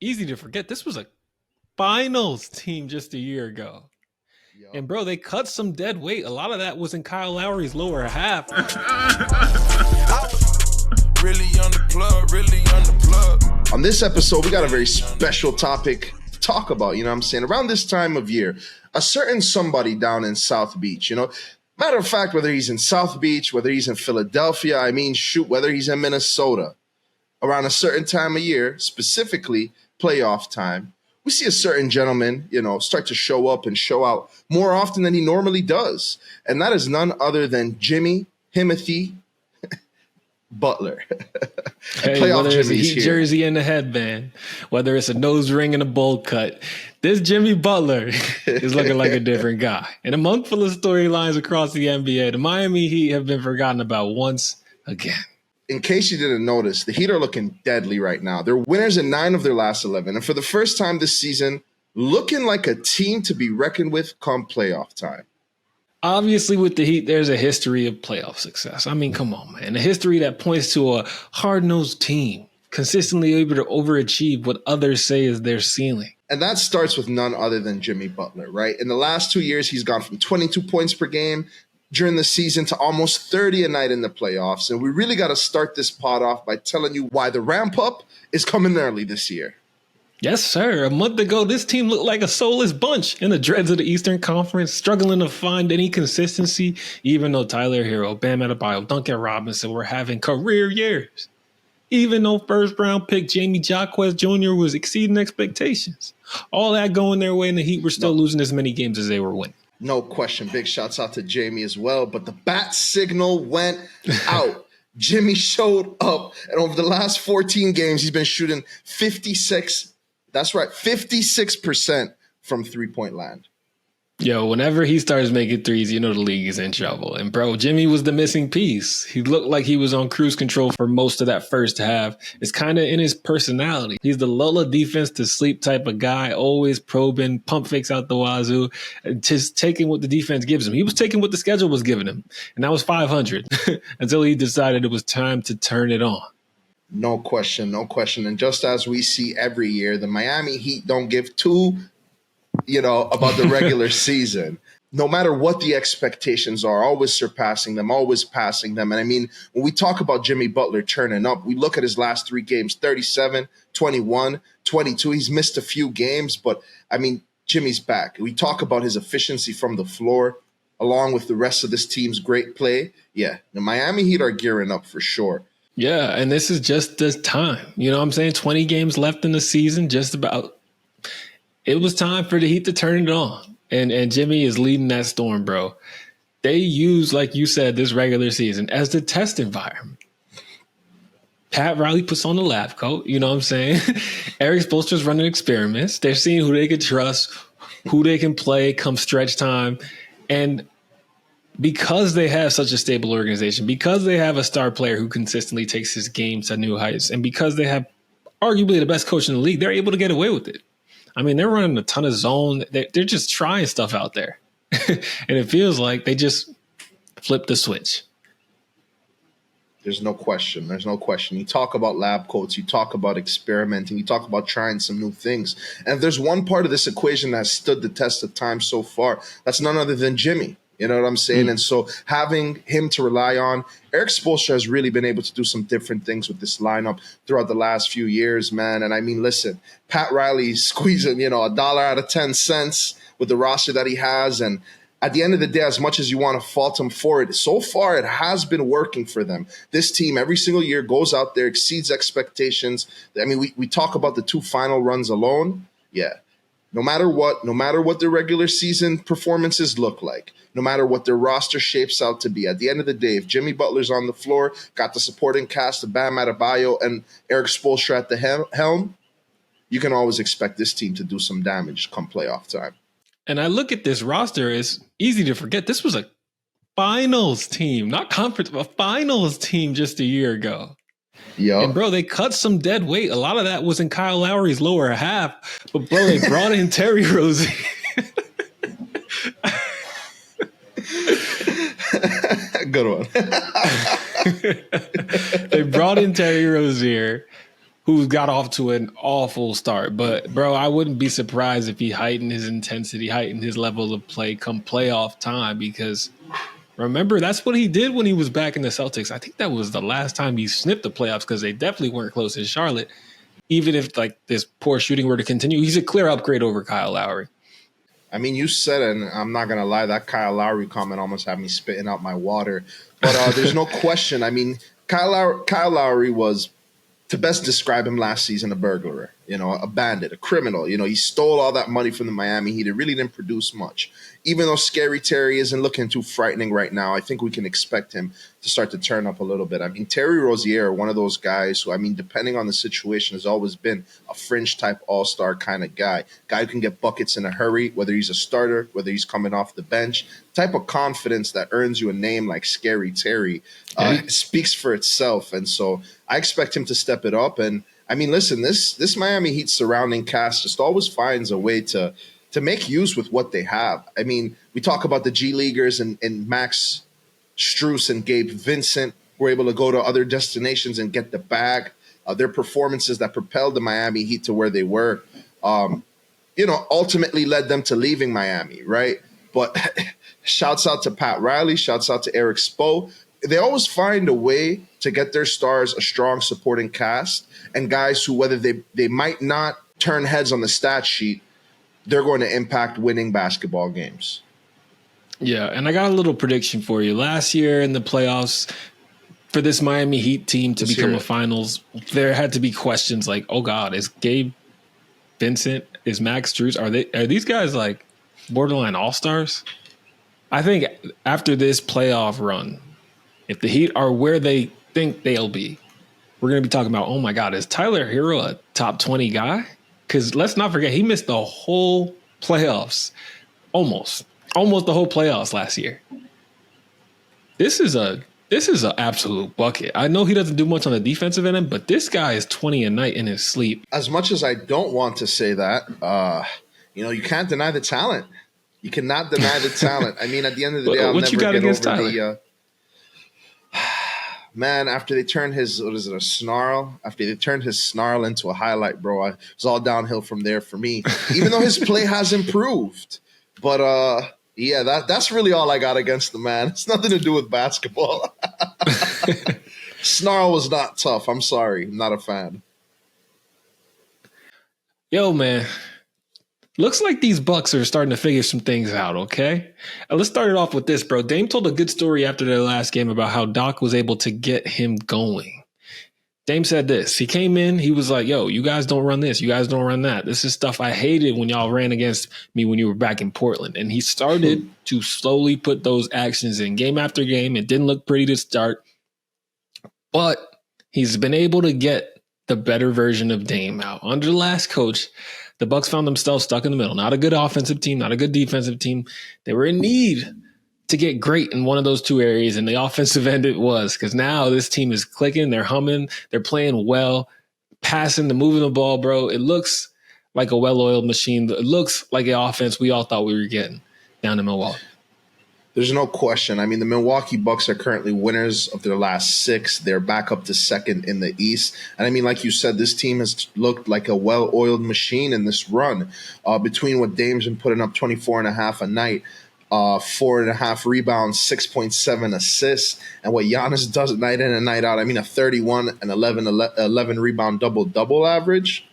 Easy to forget. This was a finals team just a year ago. Yup. And bro, they cut some dead weight. A lot of that was in Kyle Lowry's lower half. Really on the plug, really on the plug. On this episode, we got a very special topic to talk about, you know what I'm saying? Around this time of year, a certain somebody down in South Beach, you know? Matter of fact, whether he's in South Beach, whether he's in Philadelphia, whether he's in Minnesota, around a certain time of year, specifically playoff time, we see a certain gentleman, start to show up and show out more often than he normally does. And that is none other than Jimmy Himothy Butler. Hey, whether it's a Heat jersey and a headband, whether it's a nose ring and a bowl cut, this Jimmy Butler is looking like a different guy. In a month full of storylines across the NBA, the Miami Heat have been forgotten about once again. In case you didn't notice, the Heat are looking deadly right now. They're winners in 9 of their last 11. And for the first time this season, looking like a team to be reckoned with come playoff time. Obviously, with the Heat, there's a history of playoff success. I mean, come on, man. A history that points to a hard-nosed team, consistently able to overachieve what others say is their ceiling. And that starts with none other than Jimmy Butler, right? In the last 2 years, he's gone from 22 points per game during the season to almost 30 a night in the playoffs. And we really got to start this pod off by telling you why the ramp up is coming early this year. Yes, sir. A month ago, this team looked like a soulless bunch in the dregs of the Eastern Conference, struggling to find any consistency, even though Tyler Hero, Bam Adebayo, Duncan Robinson were having career years. Even though first-round pick Jamie Jaquez Jr. was exceeding expectations. All that going their way, and the Heat were still losing as many games as they were winning. No question. Big shouts out to Jamie as well. But the bat signal went out. Jimmy showed up, and over the last 14 games, he's been shooting 56%. That's right, 56% from three-point land. Yo, whenever he starts making threes, you know the league is in trouble. And bro, Jimmy was the missing piece. He looked like he was on cruise control for most of that first half. It's kind of in his personality. He's the Lola defense to sleep type of guy, always probing, pump fakes out the wazoo, just taking what the defense gives him. He was taking what the schedule was giving him, and that was 500 until he decided it was time to turn it on. No question, no question. And just as we see every year, the Miami Heat don't give two, about the regular season. No matter what the expectations are, always surpassing them, always passing them. And I mean, when we talk about Jimmy Butler turning up, we look at his last 3 games, 37, 21, 22. He's missed a few games, but I mean, Jimmy's back. We talk about his efficiency from the floor, along with the rest of this team's great play. Yeah, the Miami Heat are gearing up for sure. Yeah, and this is just the time. You know what I'm saying? 20 games left in the season, just about. It was time for the Heat to turn it on. And Jimmy is leading that storm, bro. They use, like you said, this regular season as the test environment. Pat Riley puts on the lab coat, you know what I'm saying? Eric Spoelstra's running experiments. They're seeing who they can trust, who they can play come stretch time. And because they have such a stable organization, because they have a star player who consistently takes his game to new heights, and because they have arguably the best coach in the league, they're able to get away with it. I mean, they're running a ton of zone. They're just trying stuff out there. And it feels like they just flipped the switch. There's no question. There's no question. You talk about lab coats, you talk about experimenting, you talk about trying some new things. And if there's one part of this equation that has stood the test of time so far, that's none other than Jimmy. You know what I'm saying? And so having him to rely on, Eric Spoelstra has really been able to do some different things with this lineup throughout the last few years, man. And I mean, listen, Pat Riley's squeezing, $1 out of 10 cents with the roster that he has. And at the end of the day, as much as you want to fault him for it, so far it has been working for them. This team every single year goes out there, exceeds expectations. I mean, we talk about the 2 final runs alone. Yeah. No matter what the regular season performances look like, no matter what their roster shapes out to be, at the end of the day, if Jimmy Butler's on the floor, got the supporting cast of Bam Adebayo and Eric Spoelstra at the helm, you can always expect this team to do some damage come playoff time. And I look at this roster, it's easy to forget. This was a finals team, not conference, but a finals team just a year ago. Yep. And bro, they cut some dead weight. A lot of that was in Kyle Lowry's lower half. But bro, they brought in Terry Rozier. Good one. They brought in Terry Rozier. who got off to an awful start. But, bro, I wouldn't be surprised if he heightened his intensity, heightened his level of play come playoff time, because remember, that's what he did when he was back in the Celtics. I think that was the last time he sniffed the playoffs, because they definitely weren't close in Charlotte. Even if like this poor shooting were to continue, he's a clear upgrade over Kyle Lowry. I mean, you said it, and I'm not going to lie, that Kyle Lowry comment almost had me spitting out my water. But there's no question. I mean, Kyle Lowry was, to best describe him last season, a burglar, a bandit, a criminal. He stole all that money from the Miami Heat. It really didn't produce much. Even though Scary Terry isn't looking too frightening right now, I think we can expect him to start to turn up a little bit. I mean, Terry Rozier, one of those guys who, I mean, depending on the situation, has always been a fringe-type all-star kind of guy who can get buckets in a hurry, whether he's a starter, whether he's coming off the bench. Type of confidence that earns you a name like Scary Terry speaks for itself. And so I expect him to step it up. And, I mean, listen, this Miami Heat surrounding cast just always finds a way to make use with what they have. I mean, we talk about the G Leaguers and Max Strus and Gabe Vincent were able to go to other destinations and get the bag. Their performances that propelled the Miami Heat to where they were, ultimately led them to leaving Miami, right? But shouts out to Pat Riley, shouts out to Eric Spo. They always find a way to get their stars a strong supporting cast and guys who, whether they might not turn heads on the stat sheet, they're going to impact winning basketball games. Yeah, and I got a little prediction for you. Last year in the playoffs, for this Miami Heat team to become a finals, there had to be questions like, oh God, is Gabe Vincent, is Max Strus, are these guys like borderline all-stars? I think after this playoff run, if the Heat are where they think they'll be, we're going to be talking about, oh my God, is Tyler Hero a top 20 guy? Because let's not forget, he missed the whole playoffs, almost the whole playoffs last year. This is an absolute bucket. I know he doesn't do much on the defensive end, but this guy is 20 a night in his sleep. As much as I don't want to say that, you can't deny the talent. You cannot deny the talent. I mean, at the end of the day, I'll never get over Tyler? Man, after they turned his, a snarl? After they turned his snarl into a highlight, bro, it was all downhill from there for me, even though his play has improved. But, that's really all I got against the man. It's nothing to do with basketball. Snarl was not tough. I'm sorry. I'm not a fan. Yo, man. Looks like these Bucks are starting to figure some things out, okay? Let's start it off with this, bro. Dame told a good story after their last game about how Doc was able to get him going. Dame said this. He came in, he was like, yo, you guys don't run this. You guys don't run that. This is stuff I hated when y'all ran against me when you were back in Portland. And he started to slowly put those actions in game after game. It didn't look pretty to start, but he's been able to get the better version of Dame out. Under the last coach, the Bucks found themselves stuck in the middle. Not a good offensive team, not a good defensive team. They were in need to get great in one of those two areas, and the offensive end it was, because now this team is clicking, they're humming, they're playing well, passing, they're moving the ball, bro. It looks like a well-oiled machine. It looks like an offense we all thought we were getting down in Milwaukee. There's no question. I mean, the Milwaukee Bucks are currently winners of their last 6. They're back up to second in the East. And I mean, like you said, this team has looked like a well-oiled machine in this run. Between what Dame's been putting up 24.5 a night, 4.5 rebounds, 6.7 assists, and what Giannis does night in and night out. I mean, a 31 and 11 rebound double average.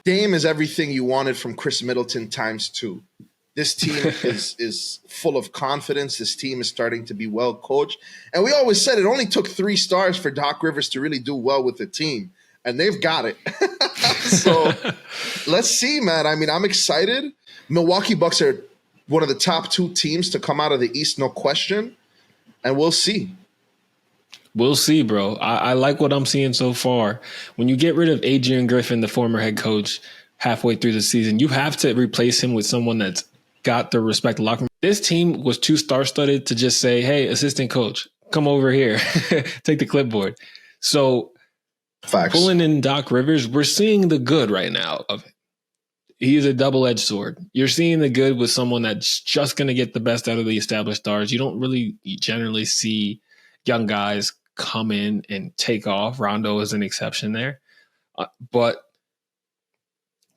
Dame is everything you wanted from Chris Middleton times 2. This team is full of confidence. This team is starting to be well coached. And we always said it only took 3 stars for Doc Rivers to really do well with the team. And they've got it. So let's see, man. I mean, I'm excited. Milwaukee Bucks are one of the top 2 teams to come out of the East, no question. And we'll see. We'll see, bro. I like what I'm seeing so far. When you get rid of Adrian Griffin, the former head coach, halfway through the season, you have to replace him with someone that's got the respect locker room. This team was too star-studded to just say, hey, assistant coach, come over here, take the clipboard. So Facts. Pulling in Doc Rivers, we're seeing the good right now of it. He is a double-edged sword. You're seeing the good with someone that's just going to get the best out of the established stars. You don't really generally see young guys come in and take off. Rondo is an exception there. But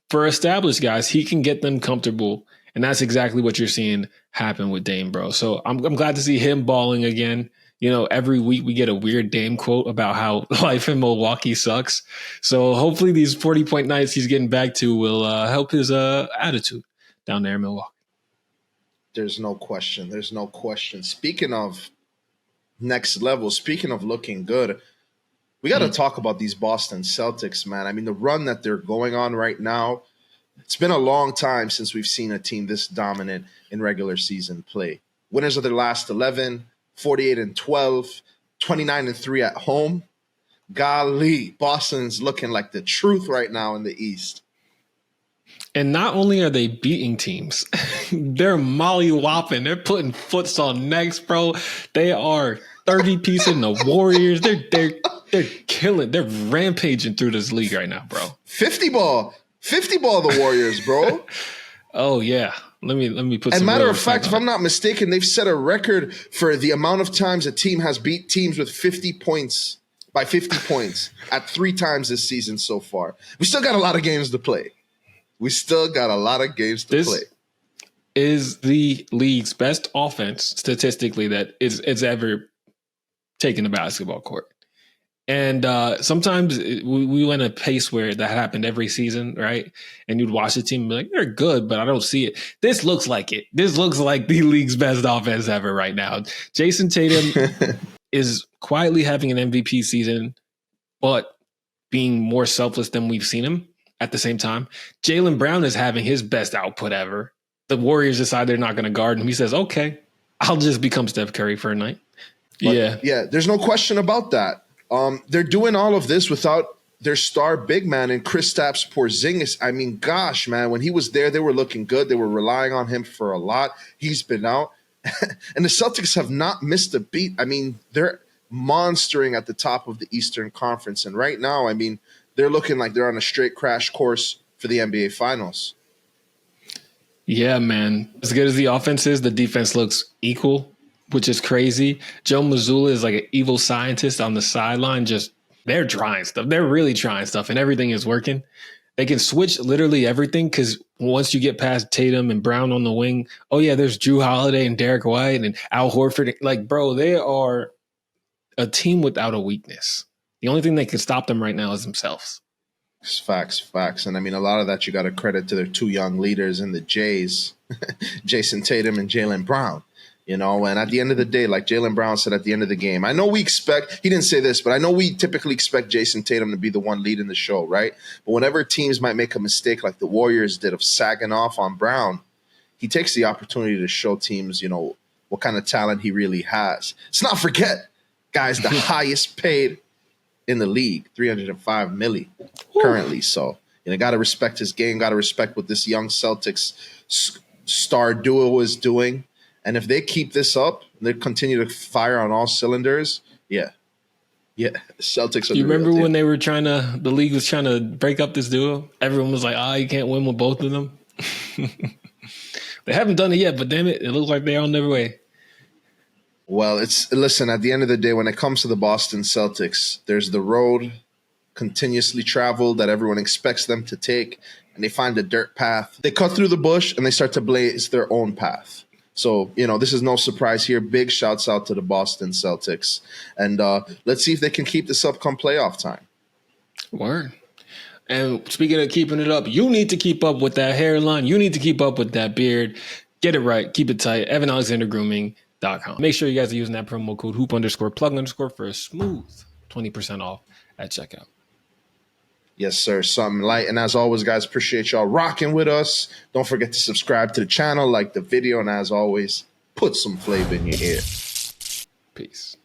for established guys, he can get them comfortable. And that's exactly what you're seeing happen with Dame, bro. So I'm glad to see him balling again. Every week we get a weird Dame quote about how life in Milwaukee sucks. So hopefully these 40-point nights he's getting back to will help his attitude down there in Milwaukee. There's no question. There's no question. Speaking of next level, speaking of looking good, we got to talk about these Boston Celtics, man. I mean, the run that they're going on right now, it's been a long time since we've seen a team this dominant in regular season play. Winners of their last 11, 48-12, 29-3 at home. Golly, Boston's looking like the truth right now in the East. And not only are they beating teams, they're molly-whopping. They're putting foots on necks, bro. They are 30-piecing the Warriors. They're killing. They're rampaging through this league right now, bro. 50 ball the Warriors, bro. Oh yeah. Let me put. And matter of fact, if I'm not mistaken, they've set a record for the amount of times a team has beat teams with 50 points by 50 points at 3 times this season so far. We still got a lot of games to play. This is the league's best offense statistically that it's ever taken a basketball court. And sometimes we went a pace where that happened every season, right? And you'd watch the team and be like, they're good, but I don't see it. This looks like it. This looks like the league's best offense ever right now. Jason Tatum is quietly having an MVP season, but being more selfless than we've seen him at the same time. Jaylen Brown is having his best output ever. The Warriors decide they're not going to guard him. He says, okay, I'll just become Steph Curry for a night. But, yeah, there's no question about that. They're doing all of this without their star big man and Kristaps Porzingis. I mean, gosh, man, when he was there, they were looking good. They were relying on him for a lot. He's been out. And the Celtics have not missed a beat. I mean, they're monstering at the top of the Eastern Conference. And right now, I mean, they're looking like they're on a straight crash course for the NBA Finals. Yeah, man. As good as the offense is, the defense looks equal, which is crazy. Joe Mazzulla is like an evil scientist on the sideline. They're trying stuff. They're really trying stuff, and everything is working. They can switch literally everything because once you get past Tatum and Brown on the wing, oh, yeah, there's Drew Holiday and Derek White and Al Horford. Like, bro, they are a team without a weakness. The only thing that can stop them right now is themselves. Facts. And I mean, a lot of that you got to credit to their 2 young leaders in the Jays, Jason Tatum and Jaylen Brown. And at the end of the day, like Jaylen Brown said at the end of the game, I know he didn't say this, but I know we typically expect Jason Tatum to be the one leading the show, right? But whenever teams might make a mistake like the Warriors did of sagging off on Brown, he takes the opportunity to show teams, what kind of talent he really has. Let's not forget, guys, the highest paid in the league, $305 million currently. So, got to respect his game, got to respect what this young Celtics star duo is doing. And if they keep this up, they continue to fire on all cylinders. Yeah, Celtics are. You remember when the league was trying to break up this duo? Everyone was like, you can't win with both of them. They haven't done it yet, but damn it looks like they're on their way. Well, listen, at the end of the day, when it comes to the Boston Celtics, there's the road continuously traveled that everyone expects them to take, and they find a dirt path. They cut through the bush, and they start to blaze their own path. So, this is no surprise here. Big shouts out to the Boston Celtics. And let's see if they can keep this up come playoff time. Word. And speaking of keeping it up, you need to keep up with that hairline. You need to keep up with that beard. Get it right. Keep it tight. EvanAlexanderGrooming.com. Make sure you guys are using that promo code hoop_plug_ for a smooth 20% off at checkout. Yes, sir. Something light. And as always, guys, appreciate y'all rocking with us. Don't forget to subscribe to the channel, like the video, and as always, put some flavor in your ear. Peace.